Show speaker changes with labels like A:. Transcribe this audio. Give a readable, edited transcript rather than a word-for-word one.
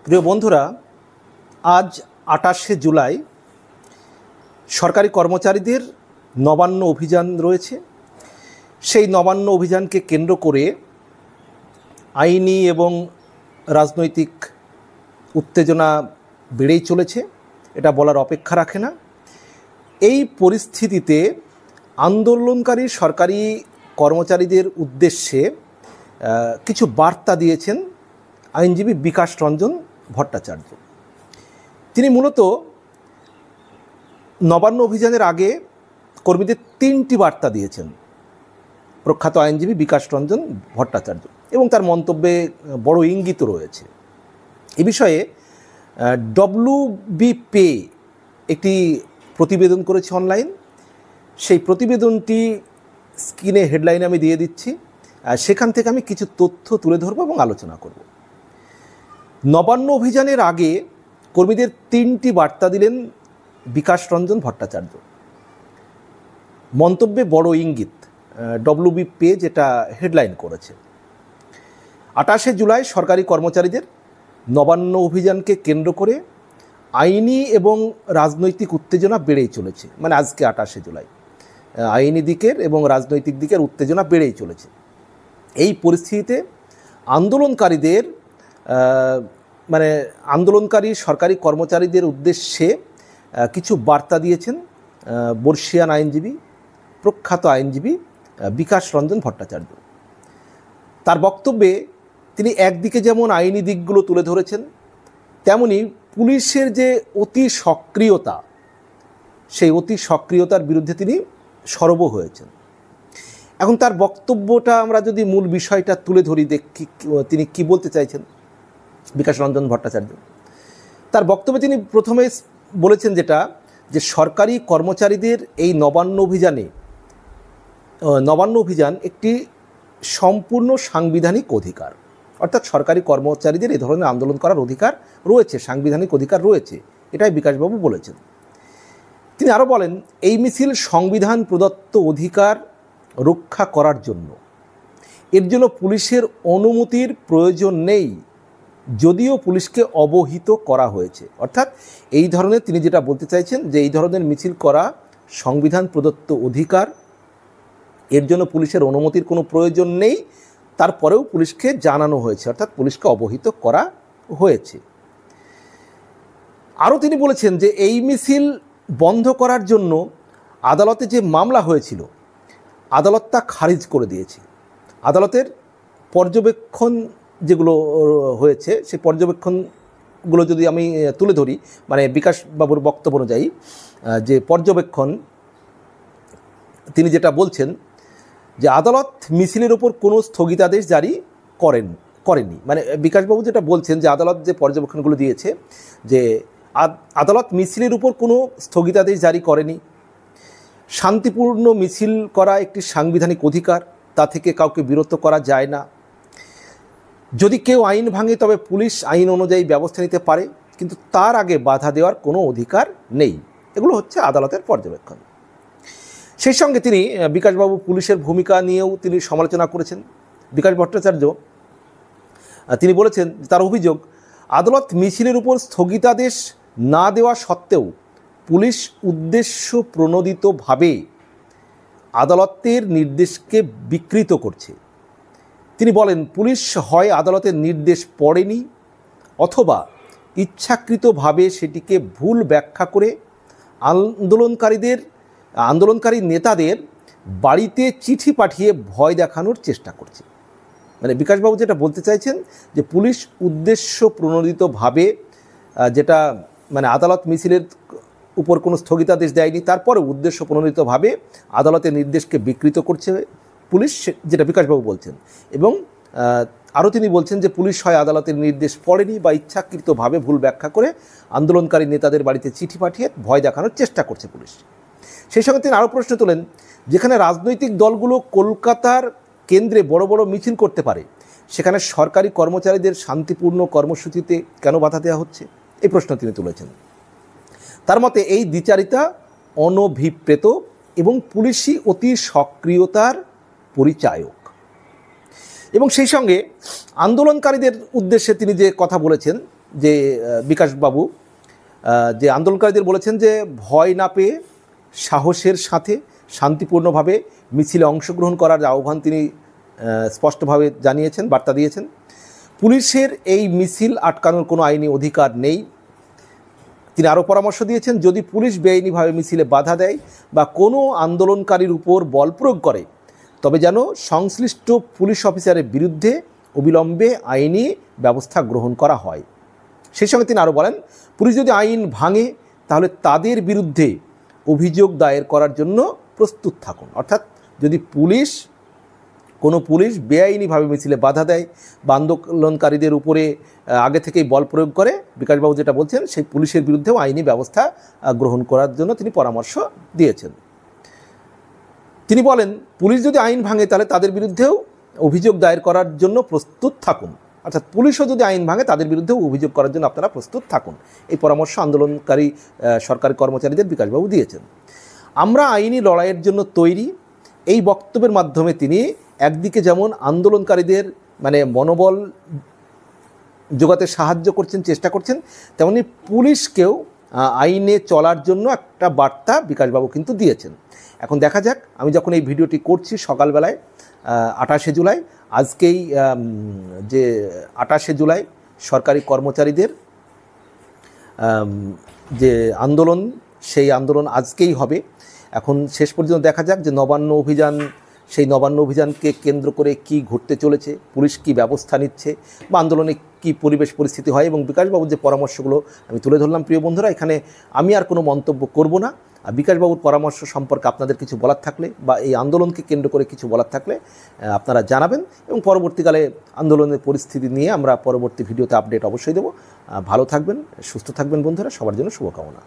A: প্রিয় বন্ধুরা, আজ ২৮শে জুলাই সরকারি কর্মচারীদের নবান্ন অভিযান রয়েছে। সেই নবান্ন অভিযানকে কেন্দ্র করে আইনি এবং রাজনৈতিক উত্তেজনা বেড়েই চলেছে, এটা বলার অপেক্ষা রাখে না। এই পরিস্থিতিতে আন্দোলনকারী সরকারি কর্মচারীদের উদ্দেশ্যে কিছু বার্তা দিয়েছেন আইনজীবী বিকাশ রঞ্জন ভট্টাচার্য। তিনি মূলত নবান্ন অভিযানের আগে কর্মীদের ৩টি বার্তা দিয়েছেন প্রখ্যাত আইনজীবী বিকাশ রঞ্জন ভট্টাচার্য, এবং তার মন্তব্যে বড় ইঙ্গিত রয়েছে। এ বিষয়ে WBPE একটি প্রতিবেদন করেছে অনলাইন। সেই প্রতিবেদনটি স্ক্রিনে হেডলাইন আমি দিয়ে দিচ্ছি, সেখান থেকে আমি কিছু তথ্য তুলে ধরব এবং আলোচনা করব। নবান্ন অভিযানের আগে কর্মীদের ৩টি বার্তা দিলেন বিকাশ রঞ্জন ভট্টাচার্য। মন্তব্যে বড় ইঙ্গিত, WBPE যেটা হেডলাইন করেছে। ২৮শে জুলাই সরকারি কর্মচারীদের নবান্ন অভিযানকে কেন্দ্র করে আইনি এবং রাজনৈতিক উত্তেজনা বেড়েই চলেছে। মানে আজকে ২৮শে জুলাই আইনি দিকের এবং রাজনৈতিক দিকের উত্তেজনা বেড়েই চলেছে। এই পরিস্থিতিতে আন্দোলনকারী সরকারি কর্মচারীদের উদ্দেশ্যে কিছু বার্তা দিয়েছেন বর্ষীয়ান আইনজীবী, প্রখ্যাত আইনজীবী বিকাশ রঞ্জন ভট্টাচার্য। তার বক্তব্যে তিনি একদিকে যেমন আইনি দিকগুলো তুলে ধরেছেন, তেমনি পুলিশের যে অতি সক্রিয়তা, সেই অতি সক্রিয়তার বিরুদ্ধে তিনি সরব হয়েছেন। এখন তার বক্তব্যটা আমরা যদি মূল বিষয়টা তুলে ধরি, দেখি তিনি কি বলতে চাইছেন বিকাশ রঞ্জন ভট্টাচার্য। তার বক্তব্যে তিনি প্রথমে বলেছেন যে সরকারি কর্মচারীদের এই নবান্ন অভিযান একটি সম্পূর্ণ সাংবিধানিক অধিকার, অর্থাৎ সরকারি কর্মচারীদের এই ধরনের আন্দোলন করার অধিকার রয়েছে, সাংবিধানিক অধিকার রয়েছে, এটাই বিকাশবাবু বলেছেন। তিনি আরও বলেন, এই মিছিল সংবিধান প্রদত্ত অধিকার রক্ষা করার জন্য, এর জন্য পুলিশের অনুমতির প্রয়োজন নেই, যদিও পুলিশকে অবহিত করা হয়েছে। অর্থাৎ এই ধরনের, তিনি যেটা বলতে চাইছেন যে এই ধরনের মিছিল করা সংবিধান প্রদত্ত অধিকার, এর জন্য পুলিশের অনুমতির কোনো প্রয়োজন নেই, তারপরেও পুলিশকে জানানো হয়েছে, অর্থাৎ পুলিশকে অবহিত করা হয়েছে। আরও তিনি বলেছেন যে এই মিছিল বন্ধ করার জন্য আদালতে যে মামলা হয়েছিল, আদালত তা খারিজ করে দিয়েছে। আদালতের পর্যবেক্ষণ যেগুলো হয়েছে, সেই পর্যবেক্ষণগুলো যদি আমি তুলে ধরি, মানে বিকাশবাবুর বক্তব্য অনুযায়ী যে পর্যবেক্ষণ, তিনি যেটা বলছেন যে আদালত মিছিলের ওপর কোনো স্থগিতাদেশ জারি করেনি। মানে বিকাশবাবু যেটা বলছেন যে আদালত যে পর্যবেক্ষণগুলো দিয়েছে, যে আদালত মিছিলের উপর কোনো স্থগিতাদেশ জারি করেনি। শান্তিপূর্ণ মিছিল করা একটি সাংবিধানিক অধিকার, তা থেকে কাউকে বিরত করা যায় না। যদি কেউ আইন ভাঙে তবে পুলিশ আইন অনুযায়ী ব্যবস্থা নিতে পারে, কিন্তু তার আগে বাধা দেওয়ার কোনো অধিকার নেই। এগুলো হচ্ছে আদালতের পর্যবেক্ষণ। সেই সঙ্গে তিনি বিকাশবাবু পুলিশের ভূমিকা নিয়েও তিনি সমালোচনা করেছেন। বিকাশ ভট্টাচার্য তিনি বলেছেন, তার অভিযোগ, আদালত মিছিলের উপর স্থগিতাদেশ না দেওয়া সত্ত্বেও পুলিশ উদ্দেশ্য প্রণোদিতভাবে আদালতের নির্দেশকে বিকৃত করছে। তিনি বলেন, পুলিশ হয় আদালতের নির্দেশ পড়েনি, অথবা ইচ্ছাকৃতভাবে সেটিকে ভুল ব্যাখ্যা করে আন্দোলনকারী নেতাদের বাড়িতে চিঠি পাঠিয়ে ভয় দেখানোর চেষ্টা করছে। মানে বিকাশবাবু যেটা বলতে চাইছেন যে পুলিশ উদ্দেশ্য প্রণোদিতভাবে, যেটা মানে আদালত মিছিলের উপর কোনো স্থগিতাদেশ দেয়নি, তারপরে উদ্দেশ্য প্রণোদিতভাবে আদালতের নির্দেশকে বিকৃত করছে পুলিশ, যেটা বিকাশবাবু বলছেন। এবং আরও তিনি বলছেন যে পুলিশ হয় আদালতের নির্দেশ পড়েনি বা ইচ্ছাকৃতভাবে ভুল ব্যাখ্যা করে আন্দোলনকারী নেতাদের বাড়িতে চিঠি পাঠিয়ে ভয় দেখানোর চেষ্টা করছে পুলিশ। সেই সঙ্গে তিনি আরও প্রশ্ন তোলেন, যেখানে রাজনৈতিক দলগুলো কলকাতার কেন্দ্রে বড় বড় মিছিল করতে পারে, সেখানে সরকারি কর্মচারীদের শান্তিপূর্ণ কর্মসূচিতে কেন বাধা দেওয়া হচ্ছে, এই প্রশ্ন তিনি তুলেছেন। তার মতে এই দ্বিচারিতা অনভিপ্রেত এবং পুলিশি অতি সক্রিয়তার পরিচায়ক। এবং সেই সঙ্গে আন্দোলনকারীদের উদ্দেশ্যে তিনি যে কথা বলেছেন যে বিকাশবাবু যে আন্দোলনকারীদের বলেছেন যে ভয় না পেয়ে সাহসের সাথে শান্তিপূর্ণভাবে মিছিলে অংশগ্রহণ করার আহ্বান তিনি স্পষ্টভাবে জানিয়েছেন, বার্তা দিয়েছেন। পুলিশের এই মিছিল আটকানোর কোনো আইনি অধিকার নেই। তিনি আরও পরামর্শ দিয়েছেন, যদি পুলিশ বেআইনিভাবে মিছিলে বাধা দেয় বা কোনো আন্দোলনকারীর উপর বল প্রয়োগ করে তবে যেন সংশ্লিষ্ট পুলিশ অফিসারের বিরুদ্ধে অবিলম্বে আইনি ব্যবস্থা গ্রহণ করা হয়। সেই সঙ্গে তিনি আরও বলেন, পুলিশ যদি আইন ভাঙে তাহলে তাদের বিরুদ্ধে অভিযোগ দায়ের করার জন্য প্রস্তুত থাকুন। অর্থাৎ যদি কোনো পুলিশ বেআইনিভাবে মিছিলে বাধা দেয় বা আন্দোলনকারীদের উপরে আগে থেকেই বল প্রয়োগ করে, বিকাশবাবু যেটা বলছেন, সেই পুলিশের বিরুদ্ধেও আইনি ব্যবস্থা গ্রহণ করার জন্য তিনি পরামর্শ দিয়েছেন। তিনি বলেন, পুলিশ যদি আইন ভাঙে তাহলে তাদের বিরুদ্ধেও অভিযোগ দায়ের করার জন্য প্রস্তুত থাকুন। অর্থাৎ পুলিশও যদি আইন ভাঙে তাদের বিরুদ্ধেও অভিযোগ করার জন্য আপনারা প্রস্তুত থাকুন। এই পরামর্শ আন্দোলনকারী সরকারি কর্মচারীদের বিকাশবাবু দিয়েছেন। আমরা আইনি লড়াইয়ের জন্য তৈরি, এই বক্তব্যের মাধ্যমে তিনি একদিকে যেমন আন্দোলনকারীদের মনোবল জোগাতে সাহায্য করছেন, চেষ্টা করছেন, তেমনি পুলিশকেও আইনে চলার জন্য একটা বার্তা বিকাশবাবু কিন্তু দিয়েছেন। এখন দেখা যাক, আমি যখন এই ভিডিওটি করছি সকালবেলায় 28শে জুলাই, আজকেই যে 28শে জুলাই সরকারি কর্মচারীদের যে আন্দোলন, সেই আন্দোলন আজকেই হবে। এখন শেষ পর্যন্ত দেখা যাক যে নবান্ন অভিযান, সেই নবান্ন অভিযানকে কেন্দ্র করে কি ঘটতে চলেছে, পুলিশ কি ব্যবস্থা নিচ্ছে বা আন্দোলনে কি পরিবেশ পরিস্থিতি হয়। এবং বিকাশবাবুর যে পরামর্শগুলো আমি তুলে ধরলাম, প্রিয় বন্ধুরা, এখানে আমি আর কোনো মন্তব্য করব না। বিকাশবাবুর পরামর্শ সম্পর্কে আপনাদের কিছু বলার থাকলে বা এই আন্দোলনকে কেন্দ্র করে কিছু বলার থাকলে আপনারা জানাবেন, এবং পরবর্তীকালে আন্দোলনের পরিস্থিতি নিয়ে আমরা পরবর্তী ভিডিওতে আপডেট অবশ্যই দেবো। ভালো থাকবেন, সুস্থ থাকবেন বন্ধুরা, সবার জন্য শুভকামনা।